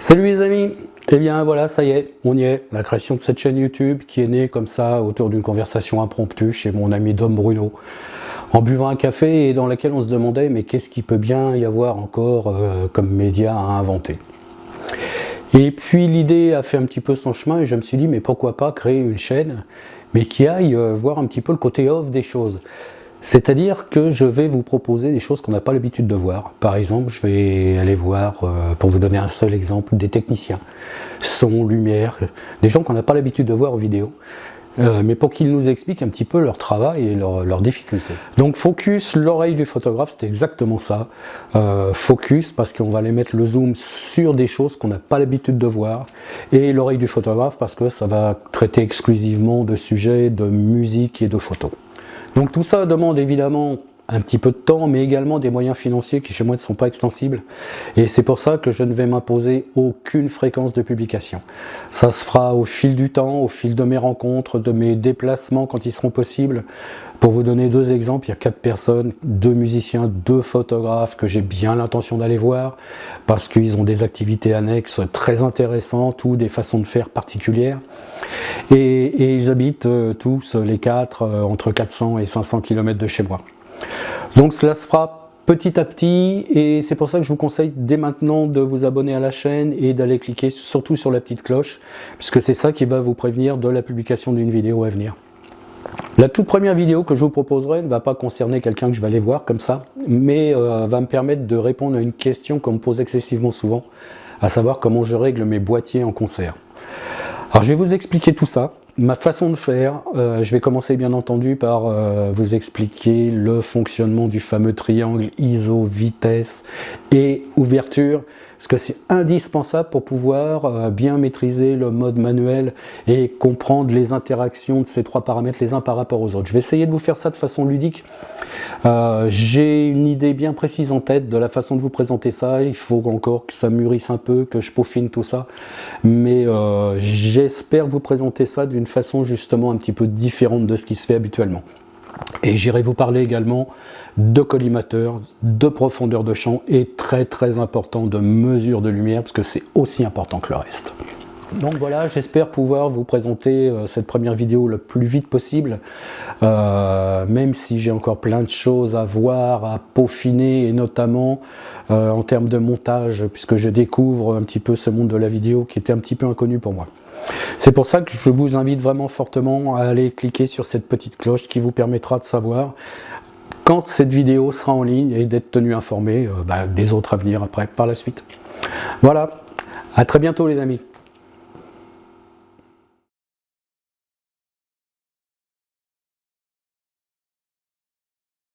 Salut les amis, et bien voilà, ça y est, on y est, la création de cette chaîne YouTube qui est née comme ça autour d'une conversation impromptue chez mon ami Dom Bruno, en buvant un café et dans laquelle on se demandait mais qu'est-ce qu'il peut bien y avoir encore comme média à inventer. Et puis l'idée a fait un petit peu son chemin et je me suis dit mais pourquoi pas créer une chaîne mais qui aille voir un petit peu le côté off des choses. C'est-à-dire que je vais vous proposer des choses qu'on n'a pas l'habitude de voir. Par exemple, je vais aller voir, pour vous donner un seul exemple, des techniciens, son, lumière, des gens qu'on n'a pas l'habitude de voir aux vidéos, mais pour qu'ils nous expliquent un petit peu leur travail et leurs difficultés. Donc focus, l'oreille du photographe, c'est exactement ça. Focus, parce qu'on va aller mettre le zoom sur des choses qu'on n'a pas l'habitude de voir, et l'oreille du photographe, parce que ça va traiter exclusivement de sujets de musique et de photos. Donc tout ça demande évidemment un petit peu de temps, mais également des moyens financiers qui chez moi ne sont pas extensibles. Et c'est pour ça que je ne vais m'imposer aucune fréquence de publication. Ça se fera au fil du temps, au fil de mes rencontres, de mes déplacements quand ils seront possibles. Pour vous donner deux exemples, il y a 4 personnes, 2 musiciens, 2 photographes que j'ai bien l'intention d'aller voir parce qu'ils ont des activités annexes très intéressantes ou des façons de faire particulières. Et ils habitent tous les 4 entre 400 et 500 km de chez moi. Donc cela se fera petit à petit et c'est pour ça que je vous conseille dès maintenant de vous abonner à la chaîne et d'aller cliquer surtout sur la petite cloche puisque c'est ça qui va vous prévenir de la publication d'une vidéo à venir. La toute première vidéo que je vous proposerai ne va pas concerner quelqu'un que je vais aller voir comme ça, mais va me permettre de répondre à une question qu'on me pose excessivement souvent, à savoir comment je règle mes boîtiers en concert. Alors je vais vous expliquer tout ça, ma façon de faire. Je vais commencer bien entendu par vous expliquer le fonctionnement du fameux triangle ISO, vitesse et ouverture, parce que c'est indispensable pour pouvoir bien maîtriser le mode manuel et comprendre les interactions de ces 3 paramètres les uns par rapport aux autres. Je vais essayer de vous faire ça de façon ludique. J'ai une idée bien précise en tête de la façon de vous présenter ça. Il faut encore que ça mûrisse un peu, que je peaufine tout ça. Mais j'espère vous présenter ça d'une façon justement un petit peu différente de ce qui se fait habituellement. Et j'irai vous parler également de collimateur, de profondeur de champ et très important de mesure de lumière parce que c'est aussi important que le reste. Donc voilà, j'espère pouvoir vous présenter cette première vidéo le plus vite possible, même si j'ai encore plein de choses à voir, à peaufiner, et notamment en termes de montage, puisque je découvre un petit peu ce monde de la vidéo qui était un petit peu inconnu pour moi. C'est pour ça que je vous invite vraiment fortement à aller cliquer sur cette petite cloche qui vous permettra de savoir quand cette vidéo sera en ligne et d'être tenu informé des autres à venir après par la suite. Voilà, à très bientôt les amis.